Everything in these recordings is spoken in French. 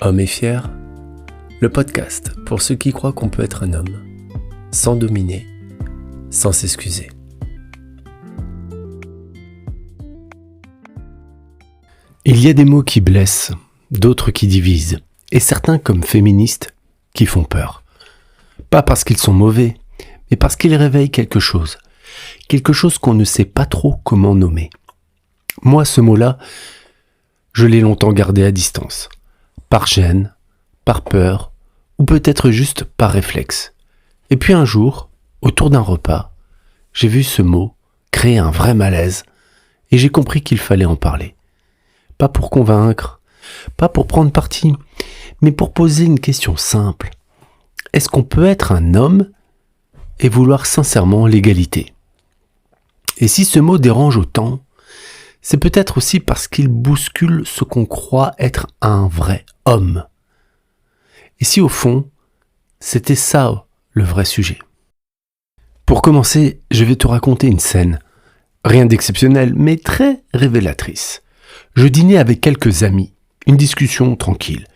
Homme et fier, le podcast pour ceux qui croient qu'on peut être un homme, sans dominer, sans s'excuser. Il y a des mots qui blessent, d'autres qui divisent, et certains comme féministes qui font peur. Pas parce qu'ils sont mauvais, mais parce qu'ils réveillent quelque chose qu'on ne sait pas trop comment nommer. Moi, ce mot-là, je l'ai longtemps gardé à distance. Par gêne, par peur, ou peut-être juste par réflexe. Et puis un jour, autour d'un repas, j'ai vu ce mot créer un vrai malaise, et j'ai compris qu'il fallait en parler. Pas pour convaincre, pas pour prendre parti, mais pour poser une question simple. Est-ce qu'on peut être un homme et vouloir sincèrement l'égalité ? Et si ce mot dérange autant, c'est peut-être aussi parce qu'il bouscule ce qu'on croit être un vrai homme. Et si au fond, c'était ça le vrai sujet ? Pour commencer, je vais te raconter une scène. Rien d'exceptionnel, mais très révélatrice. Je dînais avec quelques amis, une discussion tranquille.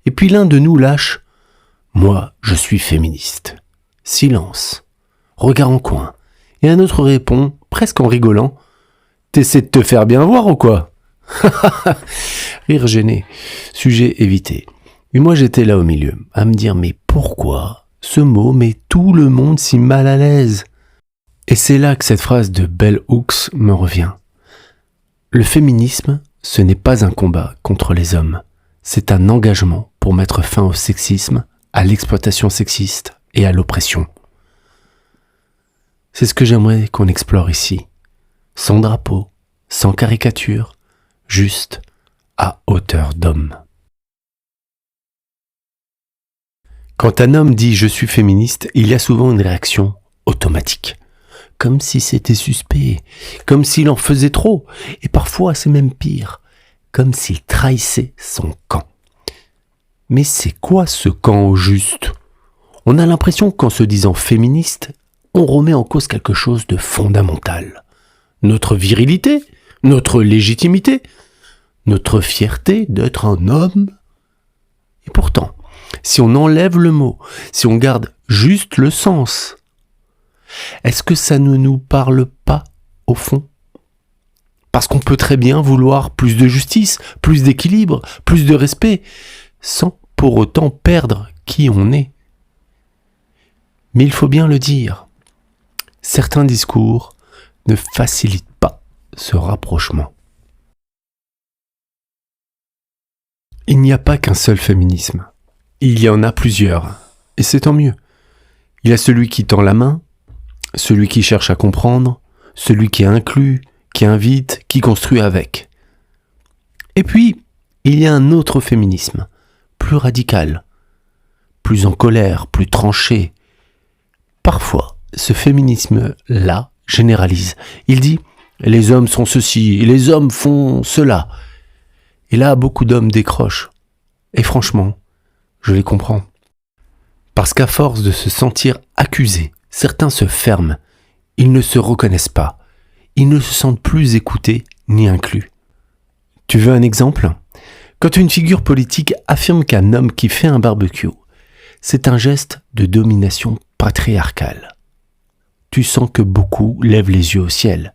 Et puis l'un de nous lâche « Moi, je suis féministe ». Silence. Regard en coin. Et un autre répond, presque en rigolant « T'essaies de te faire bien voir ou quoi ?» Rire gêné. Sujet évité. Et moi j'étais là au milieu, à me dire « Mais pourquoi ce mot met tout le monde si mal à l'aise ?» Et c'est là que cette phrase de Bell Hooks me revient. Le féminisme, ce n'est pas un combat contre les hommes. C'est un engagement pour mettre fin au sexisme, à l'exploitation sexiste et à l'oppression. C'est ce que j'aimerais qu'on explore ici. Sans drapeau, sans caricature, juste à hauteur d'homme. Quand un homme dit « je suis féministe », il y a souvent une réaction automatique. Comme si c'était suspect, comme s'il en faisait trop, et parfois c'est même pire, comme s'il trahissait son camp. Mais c'est quoi ce camp au juste ? On a l'impression qu'en se disant féministe, on remet en cause quelque chose de fondamental. Notre virilité, notre légitimité, notre fierté d'être un homme. Et pourtant, si on enlève le mot, si on garde juste le sens, est-ce que ça ne nous parle pas au fond ? Parce qu'on peut très bien vouloir plus de justice, plus d'équilibre, plus de respect, sans pour autant perdre qui on est. Mais il faut bien le dire, certains discours ne facilitent pas ce rapprochement. Il n'y a pas qu'un seul féminisme. Il y en a plusieurs, et c'est tant mieux. Il y a celui qui tend la main, celui qui cherche à comprendre, celui qui inclut, qui invite, qui construit avec. Et puis, il y a un autre féminisme, plus radical, plus en colère, plus tranché. Parfois, ce féminisme-là généralise. Il dit « les hommes sont ceci, et les hommes font cela ». Et là, beaucoup d'hommes décrochent. Et franchement, je les comprends. Parce qu'à force de se sentir accusés, certains se ferment. Ils ne se reconnaissent pas. Ils ne se sentent plus écoutés ni inclus. Tu veux un exemple ? Quand une figure politique affirme qu'un homme qui fait un barbecue, c'est un geste de domination patriarcale. Tu sens que beaucoup lèvent les yeux au ciel.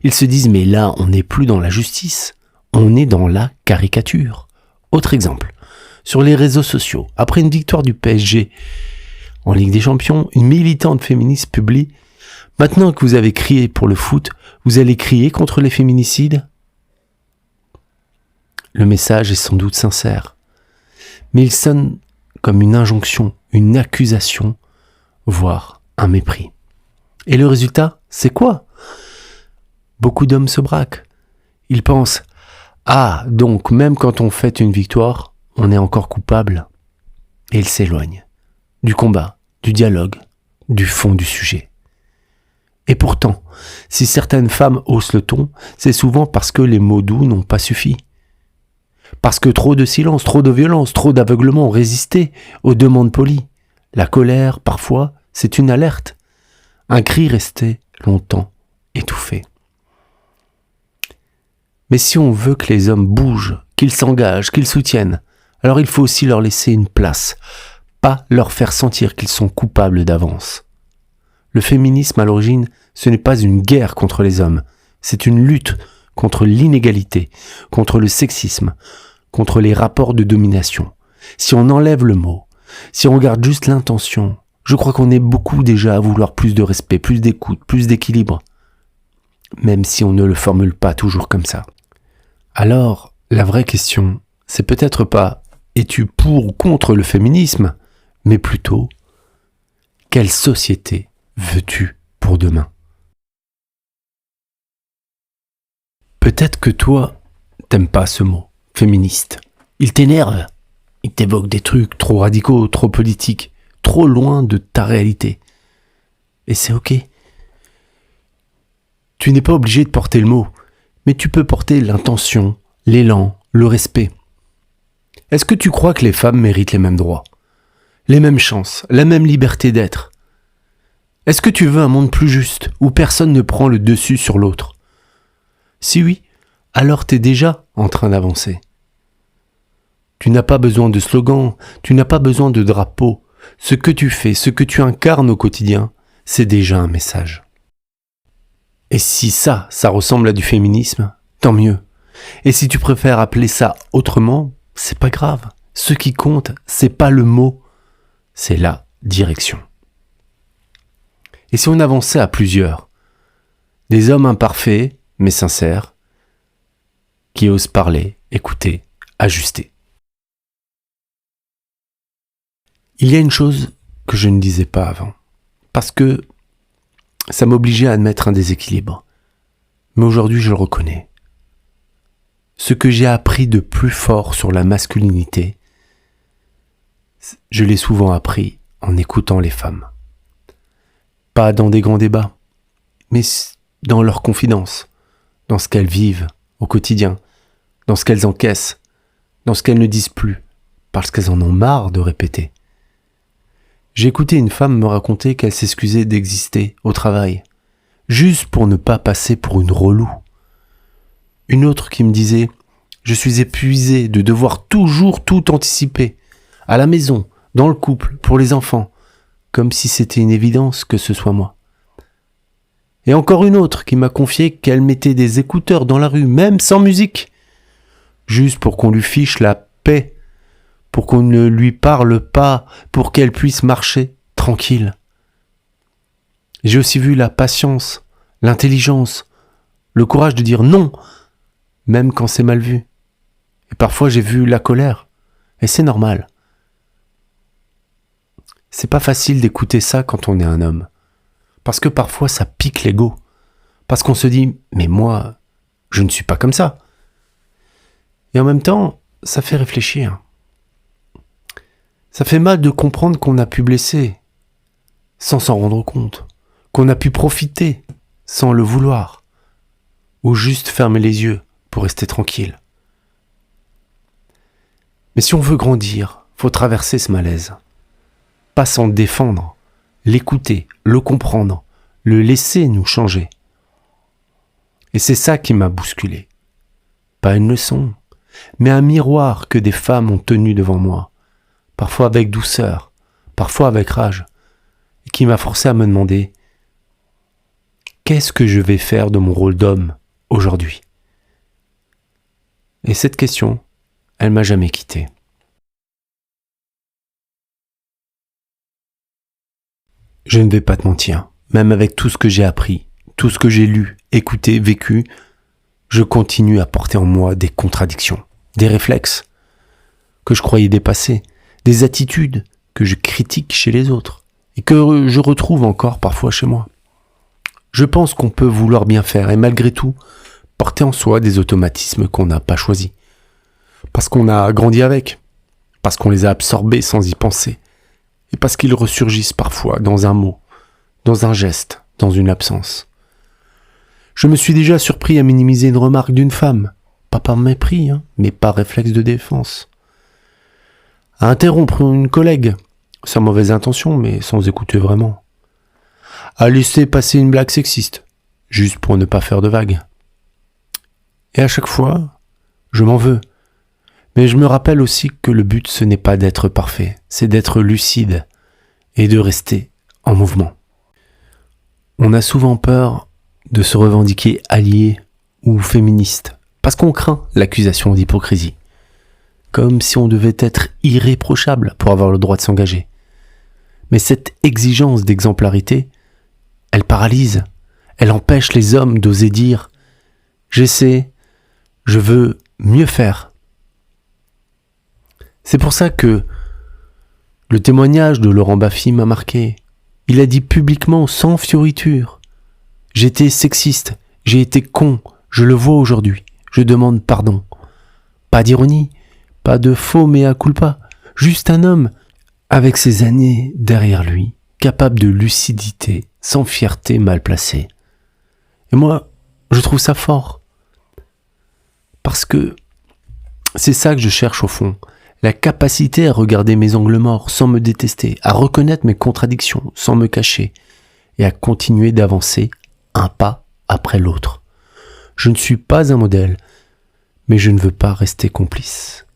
Ils se disent « mais là, on n'est plus dans la justice, on est dans la caricature ». Autre exemple, sur les réseaux sociaux, après une victoire du PSG en Ligue des Champions, une militante féministe publie « Maintenant que vous avez crié pour le foot, vous allez crier contre les féminicides ?» Le message est sans doute sincère, mais il sonne comme une injonction, une accusation, voire un mépris. Et le résultat, c'est quoi ? Beaucoup d'hommes se braquent. Ils pensent « Ah, donc même quand on fête une victoire, on est encore coupable ?» Et ils s'éloignent du combat, du dialogue, du fond du sujet. Et pourtant, si certaines femmes haussent le ton, c'est souvent parce que les mots doux n'ont pas suffi. Parce que trop de silence, trop de violence, trop d'aveuglement ont résisté aux demandes polies. La colère, parfois, c'est une alerte. Un cri resté longtemps étouffé. Mais si on veut que les hommes bougent, qu'ils s'engagent, qu'ils soutiennent, Alors il faut aussi leur laisser une place, pas leur faire sentir qu'ils sont coupables d'avance. Le féminisme à l'origine, ce n'est pas une guerre contre les hommes, c'est une lutte contre l'inégalité, contre le sexisme, contre les rapports de domination. Si on enlève le mot, si on regarde juste l'intention, je crois qu'on est beaucoup déjà à vouloir plus de respect, plus d'écoute, plus d'équilibre, même si on ne le formule pas toujours comme ça. Alors, la vraie question, c'est peut-être pas « es-tu pour ou contre le féminisme ?», mais plutôt « quelle société veux-tu pour demain ?» Peut-être que toi, t'aimes pas ce mot, féministe. Il t'énerve. Il t'évoque des trucs trop radicaux, trop politiques, trop loin de ta réalité. Et c'est ok. Tu n'es pas obligé de porter le mot, mais tu peux porter l'intention, l'élan, le respect. Est-ce que tu crois que les femmes méritent les mêmes droits, les mêmes chances, la même liberté d'être ? Est-ce que tu veux un monde plus juste, où personne ne prend le dessus sur l'autre ? Si oui, alors t'es déjà en train d'avancer. Tu n'as pas besoin de slogans, tu n'as pas besoin de drapeaux. Ce que tu fais, ce que tu incarnes au quotidien, c'est déjà un message. Et si ça ressemble à du féminisme, tant mieux. Et si tu préfères appeler ça autrement, c'est pas grave. Ce qui compte, c'est pas le mot, c'est la direction. Et si on avançait à plusieurs, des hommes imparfaits, mais sincères, qui osent parler, écouter, ajuster. Il y a une chose que je ne disais pas avant, parce que ça m'obligeait à admettre un déséquilibre. Mais aujourd'hui, je le reconnais. Ce que j'ai appris de plus fort sur la masculinité, je l'ai souvent appris en écoutant les femmes. Pas dans des grands débats, mais dans leurs confidences, dans ce qu'elles vivent au quotidien, dans ce qu'elles encaissent, dans ce qu'elles ne disent plus, parce qu'elles en ont marre de répéter. J'ai écouté une femme me raconter qu'elle s'excusait d'exister au travail, juste pour ne pas passer pour une relou. Une autre qui me disait « Je suis épuisée de devoir toujours tout anticiper, à la maison, dans le couple, pour les enfants, comme si c'était une évidence que ce soit moi. » Et encore une autre qui m'a confié qu'elle mettait des écouteurs dans la rue, même sans musique, juste pour qu'on lui fiche la paix, pour qu'on ne lui parle pas, pour qu'elle puisse marcher tranquille. J'ai aussi vu la patience, l'intelligence, le courage de dire non, même quand c'est mal vu. Et parfois j'ai vu la colère, et c'est normal. C'est pas facile d'écouter ça quand on est un homme, parce que parfois ça pique l'ego, parce qu'on se dit « mais moi, je ne suis pas comme ça ». Et en même temps, ça fait réfléchir. Ça fait mal de comprendre qu'on a pu blesser sans s'en rendre compte, qu'on a pu profiter sans le vouloir, ou juste fermer les yeux pour rester tranquille. Mais si on veut grandir, faut traverser ce malaise. Pas s'en défendre, l'écouter, le comprendre, le laisser nous changer. Et c'est ça qui m'a bousculé. Pas une leçon, mais un miroir que des femmes ont tenu devant moi, parfois avec douceur, parfois avec rage, et qui m'a forcé à me demander « Qu'est-ce que je vais faire de mon rôle d'homme aujourd'hui ?» Et cette question, elle m'a jamais quitté. Je ne vais pas te mentir, même avec tout ce que j'ai appris, tout ce que j'ai lu, écouté, vécu, je continue à porter en moi des contradictions, des réflexes que je croyais dépasser, des attitudes que je critique chez les autres et que je retrouve encore parfois chez moi. Je pense qu'on peut vouloir bien faire et malgré tout porter en soi des automatismes qu'on n'a pas choisis, parce qu'on a grandi avec, parce qu'on les a absorbés sans y penser, et parce qu'ils ressurgissent parfois dans un mot, dans un geste, dans une absence. Je me suis déjà surpris à minimiser une remarque d'une femme, pas par mépris, mais par réflexe de défense. À interrompre une collègue, sans mauvaise intention, mais sans écouter vraiment. À laisser passer une blague sexiste, juste pour ne pas faire de vagues. Et à chaque fois, je m'en veux. Mais je me rappelle aussi que le but, ce n'est pas d'être parfait, c'est d'être lucide et de rester en mouvement. On a souvent peur de se revendiquer allié ou féministe, parce qu'on craint l'accusation d'hypocrisie. Comme si on devait être irréprochable pour avoir le droit de s'engager. Mais cette exigence d'exemplarité, elle paralyse, elle empêche les hommes d'oser dire « j'essaie, je veux mieux faire ». C'est pour ça que le témoignage de Laurent Baffy m'a marqué. Il a dit publiquement, sans fioriture « j'étais sexiste, j'ai été con, je le vois aujourd'hui, je demande pardon ». Pas d'ironie, pas de faux mea culpa, juste un homme avec ses années derrière lui, capable de lucidité, sans fierté mal placée. Et moi, je trouve ça fort. Parce que c'est ça que je cherche au fond. La capacité à regarder mes angles morts sans me détester, à reconnaître mes contradictions sans me cacher, et à continuer d'avancer un pas après l'autre. Je ne suis pas un modèle, mais je ne veux pas rester complice.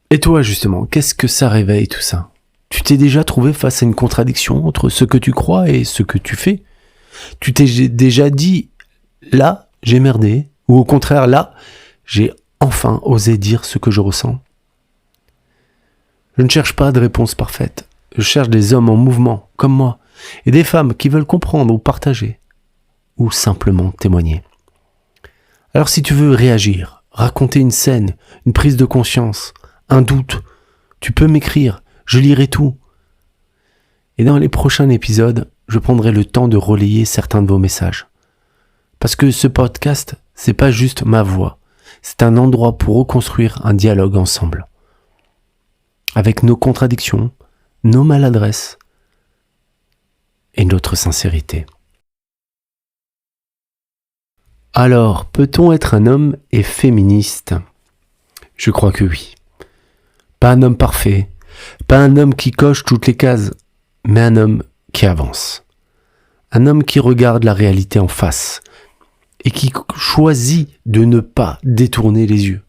Et toi, justement, qu'est-ce que ça réveille tout ça ? Tu t'es déjà trouvé face à une contradiction entre ce que tu crois et ce que tu fais ? Tu t'es déjà dit, là, j'ai merdé, ou au contraire, là, j'ai enfin osé dire ce que je ressens ? Je ne cherche pas de réponse parfaite. Je cherche des hommes en mouvement, comme moi, et des femmes qui veulent comprendre ou partager, ou simplement témoigner. Alors si tu veux réagir, raconter une scène, une prise de conscience, un doute, tu peux m'écrire, je lirai tout. Et dans les prochains épisodes, je prendrai le temps de relayer certains de vos messages. Parce que ce podcast, c'est pas juste ma voix, c'est un endroit pour reconstruire un dialogue ensemble. Avec nos contradictions, nos maladresses et notre sincérité. Alors, peut-on être un homme et féministe ? Je crois que oui. Pas un homme parfait, pas un homme qui coche toutes les cases, mais un homme qui avance. Un homme qui regarde la réalité en face et qui choisit de ne pas détourner les yeux.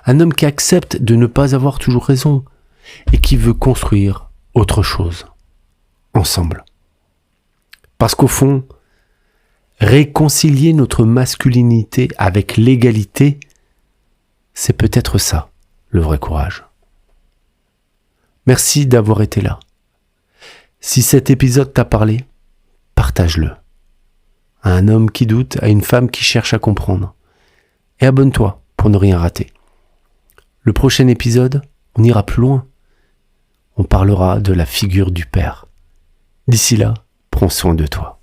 Un homme qui accepte de ne pas avoir toujours raison et qui veut construire autre chose, ensemble. Parce qu'au fond, réconcilier notre masculinité avec l'égalité, c'est peut-être ça, le vrai courage. Merci d'avoir été là. Si cet épisode t'a parlé, partage-le. À un homme qui doute, à une femme qui cherche à comprendre. Et abonne-toi pour ne rien rater. Le prochain épisode, on ira plus loin. On parlera de la figure du père. D'ici là, prends soin de toi.